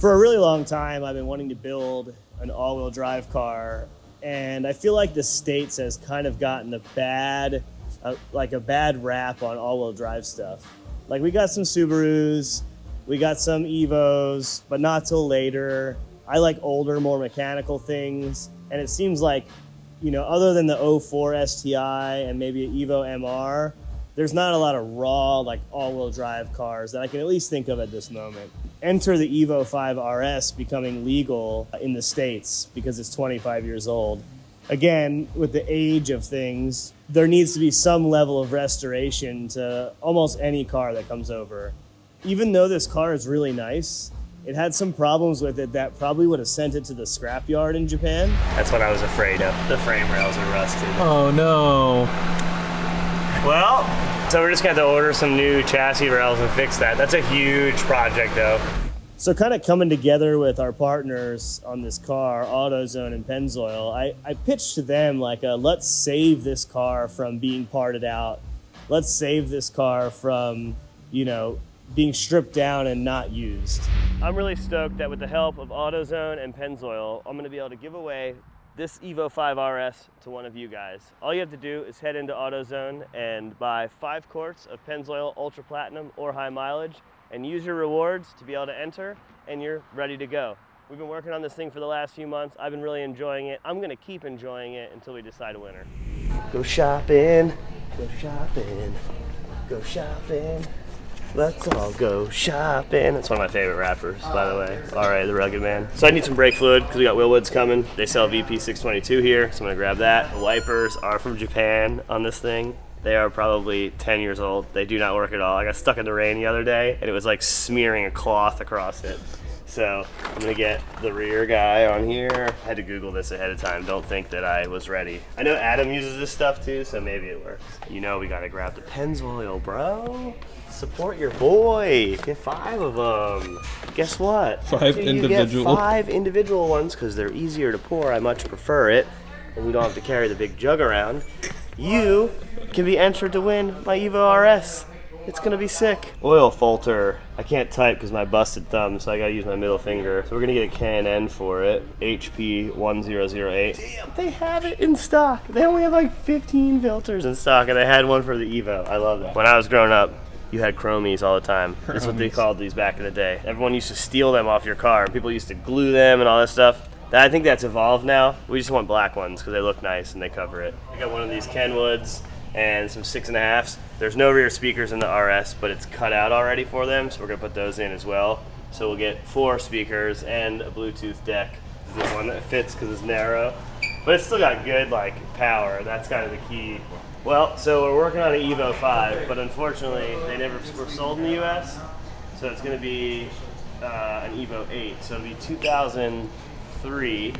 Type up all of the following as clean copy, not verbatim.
For a really long time, I've been wanting to build an all-wheel drive car, and I feel like the States has kind of gotten a bad rap on all-wheel drive stuff. Like, we got some Subarus, we got some Evos, but not till later. I like older, more mechanical things, and it seems like, you know, other than the 04 STI and maybe an Evo MR, there's not a lot of raw, like, all-wheel drive cars that I can at least think of at this moment. Enter the Evo 5 RS becoming legal in the States because it's 25 years old. Again, with the age of things, there needs to be some level of restoration to almost any car that comes over. Even though this car is really nice, it had some problems with it that probably would have sent it to the scrapyard in Japan. That's what I was afraid of. The frame rails are rusted. Oh no. Well, so we're just gonna have to order some new chassis rails and fix that. That's a huge project though. So kind of coming together with our partners on this car, AutoZone and Pennzoil, I pitched to them like let's save this car from being parted out. Let's save this car from, you know, being stripped down and not used. I'm really stoked that with the help of AutoZone and Pennzoil, I'm gonna be able to give away this Evo 5 RS to one of you guys. All you have to do is head into AutoZone and buy 5 quarts of Pennzoil Ultra Platinum or high mileage and use your rewards to be able to enter, and you're ready to go. We've been working on this thing for the last few months. I've been really enjoying it. I'm gonna keep enjoying it until we decide a winner. Go shopping, go shopping, go shopping. Let's all go shopping. That's one of my favorite rappers, by the way. All right, the Rugged Man. So I need some brake fluid because we got Willwoods coming. They sell VP 622 here, so I'm gonna grab that. The wipers are from Japan on this thing. They are probably 10 years old. They do not work at all. I got stuck in the rain the other day and it was like smearing a cloth across it. So I'm gonna get the rear guy on here. I had to Google this ahead of time. Don't think that I was ready. I know Adam uses this stuff too, so maybe it works. You know we gotta grab the Pennzoil, bro. Support your boy. Get 5 of them. Guess what? 5 individual. Get 5 individual ones because they're easier to pour. I much prefer it, and we don't have to carry the big jug around. You can be entered to win my Evo RS. It's gonna be sick. Oil filter. I can't type because my busted thumb, so I gotta use my middle finger. So we're gonna get a K&N for it. HP 1008. Damn, they have it in stock. They only have like 15 filters in stock, and I had one for the Evo. I love that. When I was growing up, you had chromies all the time. That's what they called these back in the day. Everyone used to steal them off your car, and people used to glue them and all that stuff. I think that's evolved now. We just want black ones because they look nice and they cover it. I got one of these Kenwoods and some 6.5s. There's no rear speakers in the RS, but it's cut out already for them, so we're gonna put those in as well. So we'll get 4 speakers and a Bluetooth deck. This is the one that fits because it's narrow, but it's still got good like power. That's kind of the key. Well, so we're working on an Evo 5, but unfortunately they never were sold in the US, so it's gonna be an Evo 8. So it'll be 2003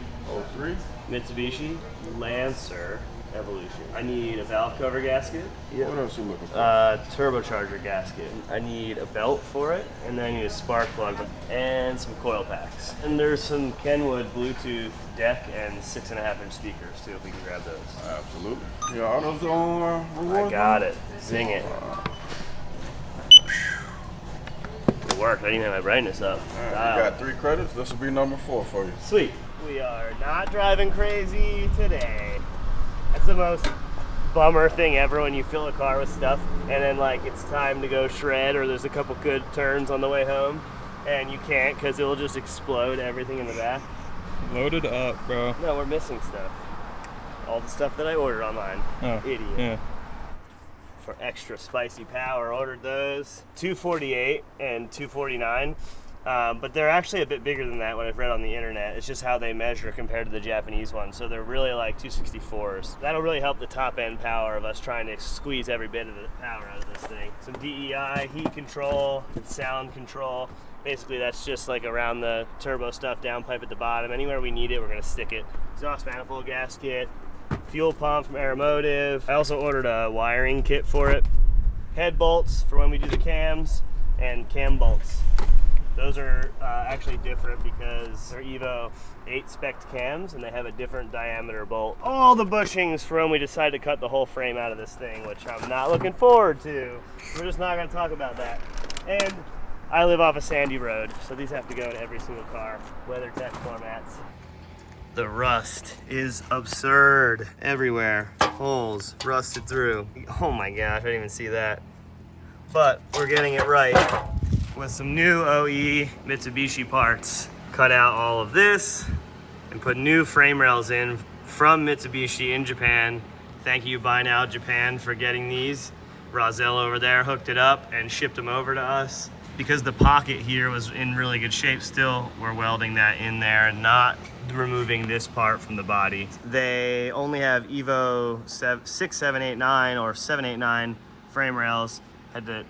Mitsubishi Lancer Evolution. I need a valve cover gasket. What else are you looking for? Turbocharger gasket. I need a belt for it, and then I need a spark plug and some coil packs. And there's some Kenwood Bluetooth deck and 6.5-inch speakers too, if we can grab those. Absolutely. Yeah, AutoZone reward. I got it. Zing it. It worked. I didn't even have my brightness up. You got 3 credits. This will be number 4 for you. Sweet. We are not driving crazy today. That's the most bummer thing ever when you fill a car with stuff and then like it's time to go shred or there's a couple good turns on the way home and you can't because it'll just explode everything in the back. Load it up, bro. No, we're missing stuff. All the stuff that I ordered online. Oh, idiot. Yeah. For extra spicy power, ordered those. 248 and 249. But they're actually a bit bigger than that when I've read on the internet. It's just how they measure compared to the Japanese ones. So they're really like 264s. That'll really help the top end power of us trying to squeeze every bit of the power out of this thing. Some DEI, heat control, and sound control. Basically that's just like around the turbo stuff, downpipe at the bottom. Anywhere we need it, we're gonna stick it. Exhaust manifold gasket, fuel pump from Aeromotive. I also ordered a wiring kit for it. Head bolts for when we do the cams, and cam bolts. Those are actually different because they're Evo 8 spec cams and they have a different diameter bolt. All the bushings for when we decide to cut the whole frame out of this thing, which I'm not looking forward to. We're just not gonna talk about that. And I live off a sandy road, so these have to go in every single car, WeatherTech formats. The rust is absurd everywhere. Holes rusted through. Oh my gosh, I didn't even see that. But we're getting it right with some new OE Mitsubishi parts. Cut out all of this and put new frame rails in from Mitsubishi in Japan. Thank you, Buy Now Japan, for getting these. Rozelle over there hooked it up and shipped them over to us. Because the pocket here was in really good shape still, we're welding that in there, not removing this part from the body. They only have Evo 6789 or 789 frame rails. Had to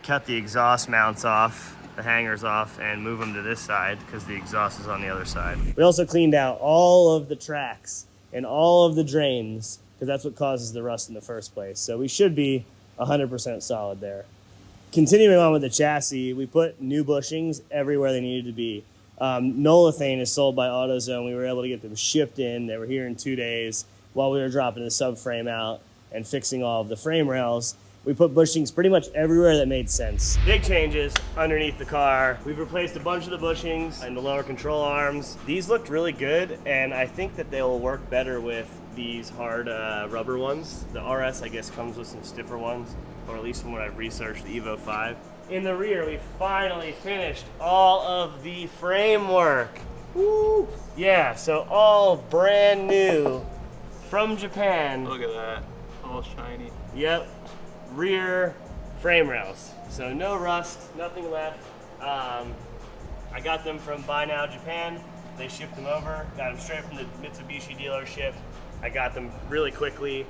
cut the exhaust mounts off, the hangers off, and move them to this side because the exhaust is on the other side. We also cleaned out all of the tracks and all of the drains because that's what causes the rust in the first place. So we should be 100% solid there. Continuing on with the chassis, we put new bushings everywhere they needed to be. Nolethane is sold by AutoZone. We were able to get them shipped in. They were here in 2 days while we were dropping the subframe out and fixing all of the frame rails. We put bushings pretty much everywhere that made sense. Big changes underneath the car. We've replaced a bunch of the bushings and the lower control arms. These looked really good, and I think that they will work better with these hard rubber ones. The RS, I guess, comes with some stiffer ones, or at least from what I've researched, the Evo 5. In the rear, we finally finished all of the framework. Woo! Yeah, so all brand new from Japan. Look at that, all shiny. Yep, rear frame rails. So no rust, nothing left. I got them from Buy Now Japan. They shipped them over, got them straight from the Mitsubishi dealership. I got them really quickly.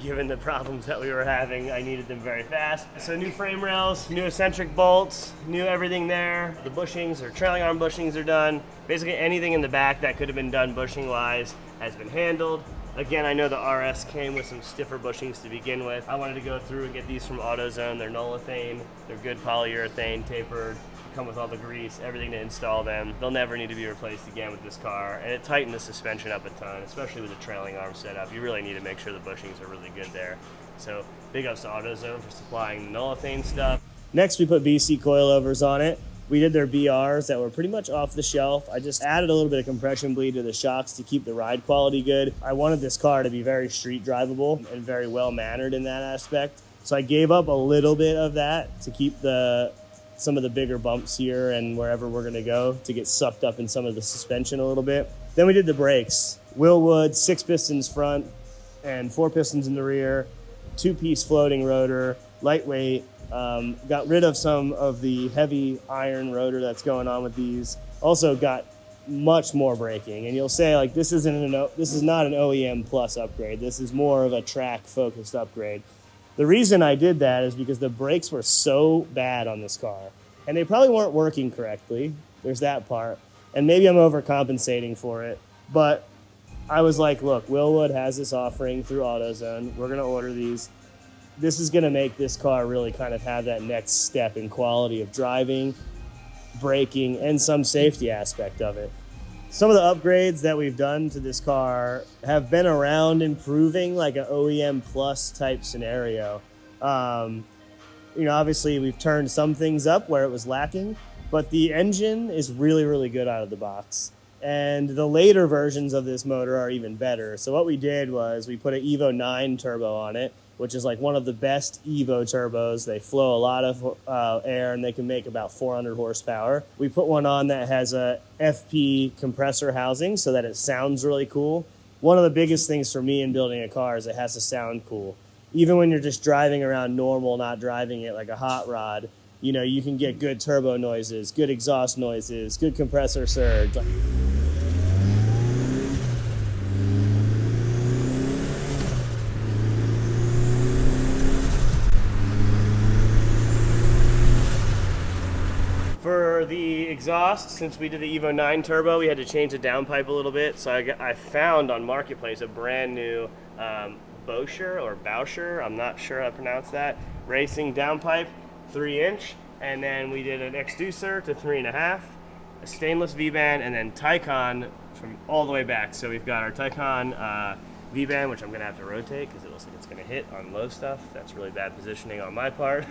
Given the problems that we were having, I needed them very fast. So new frame rails, new eccentric bolts, new everything there. The bushings or trailing arm bushings are done. Basically anything in the back that could have been done bushing wise has been handled. Again, I know the RS came with some stiffer bushings to begin with. I wanted to go through and get these from AutoZone. They're Nolethane, they're good polyurethane, tapered, come with all the grease, everything to install them. They'll never need to be replaced again with this car, and it tightened the suspension up a ton, especially with the trailing arm setup. You really need to make sure the bushings are really good there. So big ups to AutoZone for supplying the Nolethane stuff. Next, we put BC coilovers on it. We did their BRs that were pretty much off the shelf. I just added a little bit of compression bleed to the shocks to keep the ride quality good. I wanted this car to be very street drivable and very well mannered in that aspect. So I gave up a little bit of that to keep some of the bigger bumps here and wherever we're gonna go to get sucked up in some of the suspension a little bit. Then we did the brakes. Willwood, 6 pistons front and 4 pistons in the rear, 2-piece floating rotor, lightweight. Got rid of some of the heavy iron rotor that's going on with these. Also got much more braking. And you'll say, like, this is not an OEM plus upgrade. This is more of a track focused upgrade. The reason I did that is because the brakes were so bad on this car. And they probably weren't working correctly. There's that part. And maybe I'm overcompensating for it. But I was like, look, Willwood has this offering through AutoZone. We're going to order these. This is going to make this car really kind of have that next step in quality of driving, braking, and some safety aspect of it. Some of the upgrades that we've done to this car have been around improving like an OEM plus type scenario. Obviously we've turned some things up where it was lacking, but the engine is really, really good out of the box. And the later versions of this motor are even better. So what we did was we put an Evo 9 turbo on it, which is like one of the best Evo turbos. They flow a lot of air and they can make about 400 horsepower. We put one on that has a FP compressor housing so that it sounds really cool. One of the biggest things for me in building a car is it has to sound cool. Even when you're just driving around normal, not driving it like a hot rod, you can get good turbo noises, good exhaust noises, good compressor surge. For the exhaust, since we did the Evo 9 turbo, we had to change the downpipe a little bit. So I found on Marketplace a brand new Bauscher, I'm not sure how to pronounce that, racing downpipe, 3-inch. And then we did an exducer to 3.5, a stainless V-band, and then Taycan from all the way back. So we've got our Taycan V-band, which I'm gonna have to rotate because it looks like it's gonna hit on low stuff. That's really bad positioning on my part.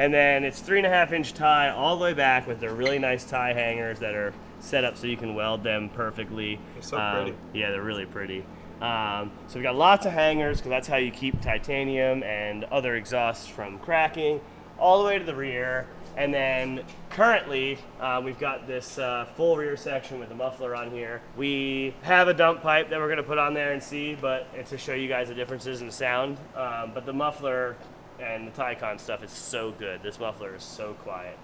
And then it's 3.5-inch tie all the way back with their really nice tie hangers that are set up so you can weld them perfectly. They're so pretty. Yeah, they're really pretty. So we've got lots of hangers because that's how you keep titanium and other exhausts from cracking, all the way to the rear. And then currently we've got this full rear section with the muffler on here. We have a dump pipe that we're going to put on there and see, but to show you guys the differences in sound. But the muffler and the Tycon stuff is so good. This muffler is so quiet.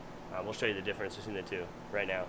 We'll show you the difference between the two right now.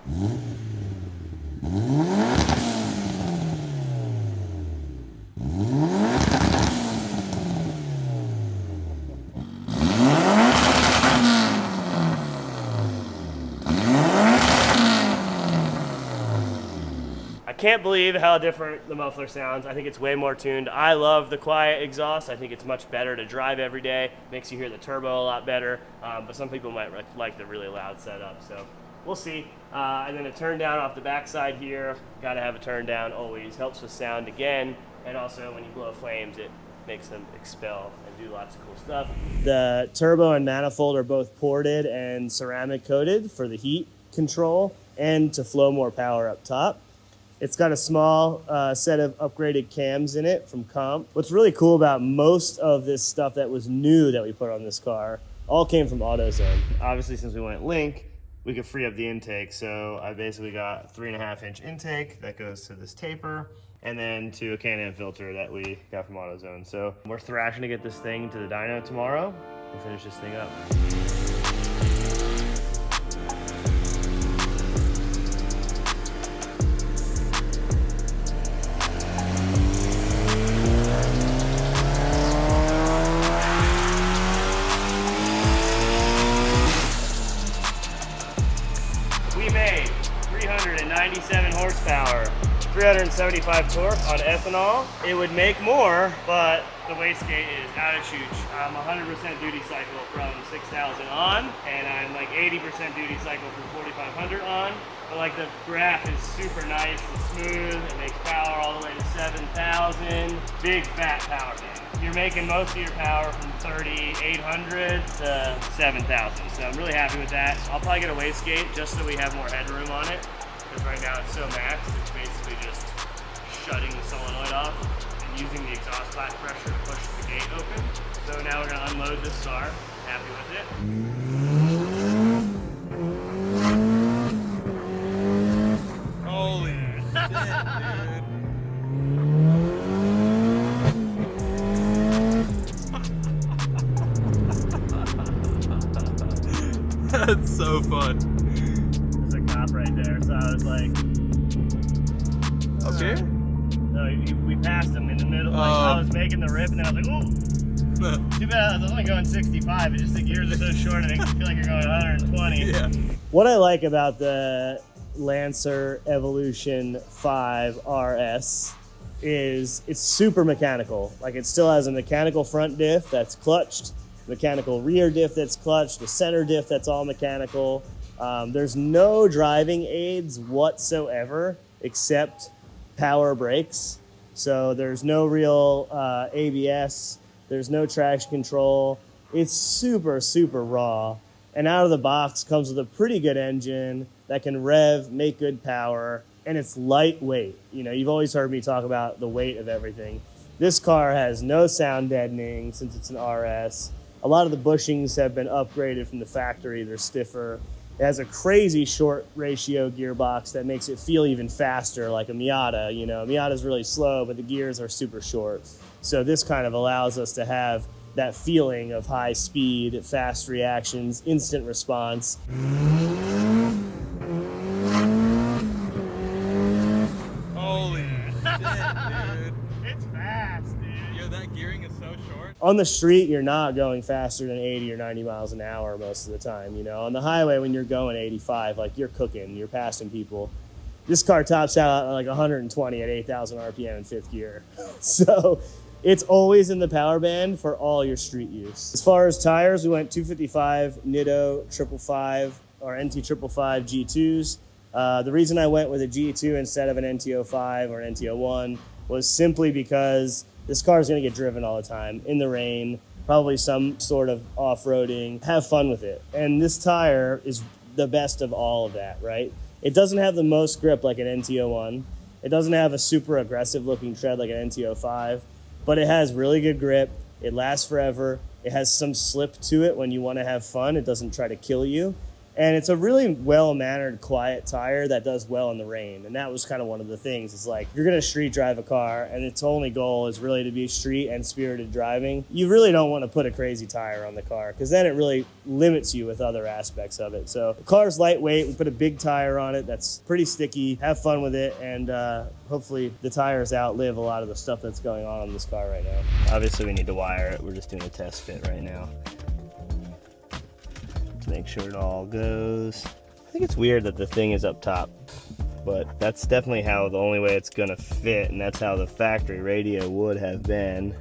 I can't believe how different the muffler sounds. I think it's way more tuned. I love the quiet exhaust. I think it's much better to drive every day. Makes you hear the turbo a lot better. But some people might like the really loud setup. So we'll see. And then a turn down off the backside here. Got to have a turn down always. Helps with sound again. And also when you blow flames, it makes them expel and do lots of cool stuff. The turbo and manifold are both ported and ceramic coated for the heat control and to flow more power up top. It's got a small set of upgraded cams in it from Comp. What's really cool about most of this stuff that was new that we put on this car all came from AutoZone. Obviously, since we went Link, we could free up the intake. So I basically got 3.5-inch intake that goes to this taper and then to a Can-Am filter that we got from AutoZone. So we're thrashing to get this thing to the dyno tomorrow and finish this thing up. We made 397 horsepower, 375 torque on ethanol. It would make more, but the wastegate is out of chooch. I'm 100% duty cycle from 6,000 on, and I'm like 80% duty cycle from 4,500 on. But like the graph is super nice and smooth. It makes power all the way to 7,000. Big fat power man. You're making most of your power from 3,800 to 7,000. So I'm really happy with that. I'll probably get a wastegate just so we have more headroom on it. Because right now it's so maxed, it's basically just shutting the solenoid off and using the exhaust back pressure to push the gate open. So now we're gonna unload this car. Happy with it. Holy shit, dude. That's so fun. There's a cop right there, so I was like... Up here? No, we passed him in the middle. Like, I was making the rip and then I was like, ooh! Too bad I was only going 65. It's just the gears are so short, it makes you feel like you're going 120. Yeah. What I like about the Lancer Evolution 5 RS is it's super mechanical. Like it still has a mechanical front diff that's clutched, mechanical rear diff that's clutched, a center diff that's all mechanical. There's no driving aids whatsoever except power brakes. So there's no real ABS, there's no traction control. It's super, super raw. And out of the box comes with a pretty good engine that can rev, make good power, and it's lightweight. You know, you've always heard me talk about the weight of everything. This car has no sound deadening since it's an RS. A lot of the bushings have been upgraded from the factory. They're stiffer. It has a crazy short ratio gearbox that makes it feel even faster, like a Miata. You know, Miata's really slow, but the gears are super short. So this kind of allows us to have that feeling of high speed, fast reactions, instant response. Holy shit, dude. It's fast, dude. Yo, that gearing is so short. On the street, you're not going faster than 80 or 90 miles an hour most of the time. You know, on the highway, when you're going 85, like you're cooking, you're passing people. This car tops out at like 120 at 8,000 RPM in fifth gear. So it's always in the power band for all your street use. As far as tires, we went 255 Nitto 555 or NT 555 G2s. The reason I went with a G2 instead of an NT05 or an NT01 was simply because this car is going to get driven all the time in the rain. probably some sort of off-roading, have fun with it. And this tire is the best of all of that, right? It doesn't have the most grip like an NT01. It doesn't have a super aggressive looking tread like an NT05, but it has really good grip. It lasts forever. It has some slip to it when you want to have fun. It doesn't try to kill you. And it's a really well-mannered, quiet tire that does well in the rain. And that was kind of one of the things. It's like, you're going to street drive a car, and its only goal is really to be street and spirited driving. You really don't want to put a crazy tire on the car, because then it really limits you with other aspects of it. So the car's lightweight. We put a big tire on it that's pretty sticky. Have fun with it, and hopefully the tires outlive a lot of the stuff that's going on this car right now. Obviously, we need to wire it. We're just doing a test fit right now. Make sure it all goes. I think it's weird that the thing is up top, but that's definitely how the only way it's gonna fit, and that's how the factory radio would have been.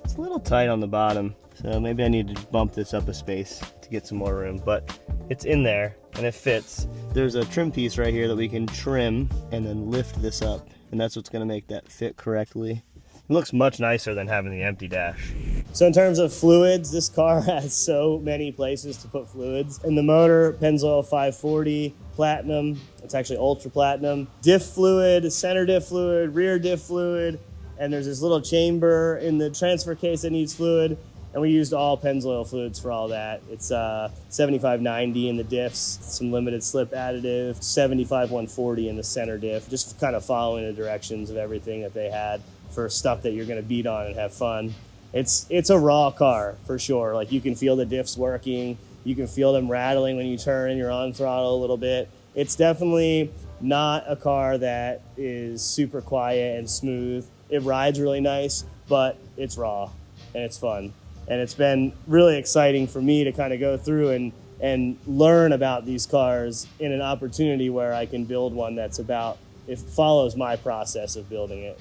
It's a little tight on the bottom, so maybe I need to bump this up a space to get some more room, but it's in there and it fits. There's a trim piece right here that we can trim and then lift this up, and that's what's gonna make that fit correctly. It looks much nicer than having the empty dash. So in terms of fluids, this car has so many places to put fluids. In the motor, Pennzoil 540, Platinum, it's actually Ultra Platinum, diff fluid, center diff fluid, rear diff fluid, and there's this little chamber in the transfer case that needs fluid, and we used all Pennzoil fluids for all that. It's 7590 in the diffs, some limited slip additive, 75140 in the center diff, just kind of following the directions of everything that they had for stuff that you're gonna beat on and have fun. It's a raw car for sure. Like, you can feel the diffs working, you can feel them rattling when you turn and you're on throttle a little bit. It's definitely not a car that is super quiet and smooth. It rides really nice, but it's raw and it's fun. And it's been really exciting for me to kind of go through and learn about these cars in an opportunity where I can build one that's it follows my process of building it.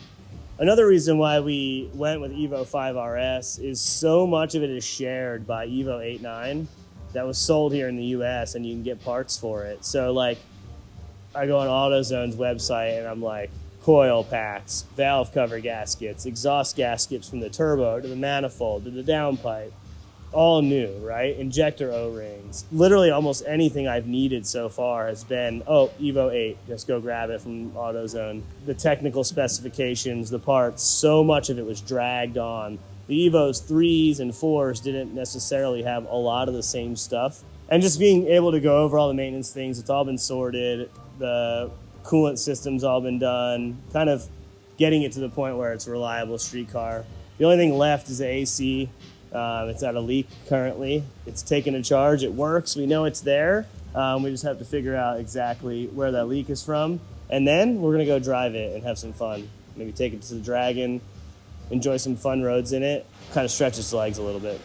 Another reason why we went with Evo 5 RS is so much of it is shared by Evo 8.9 that was sold here in the US, and you can get parts for it. So like, I go on AutoZone's website and I'm like, coil packs, valve cover gaskets, exhaust gaskets from the turbo to the manifold to the downpipe, all new, right? Injector O-rings. Literally almost anything I've needed so far has been, oh, Evo 8, just go grab it from AutoZone. The technical specifications, the parts, so much of it was dragged on. The Evos 3s and 4s didn't necessarily have a lot of the same stuff. And just being able to go over all the maintenance things, it's all been sorted, the coolant system's all been done, kind of getting it to the point where it's a reliable street car. The only thing left is the AC. It's at a leak currently. It's taken a charge, it works, we know it's there. We just have to figure out exactly where that leak is from. And then we're gonna go drive it and have some fun. Maybe take it to the Dragon, enjoy some fun roads in it, kind of stretch its legs a little bit.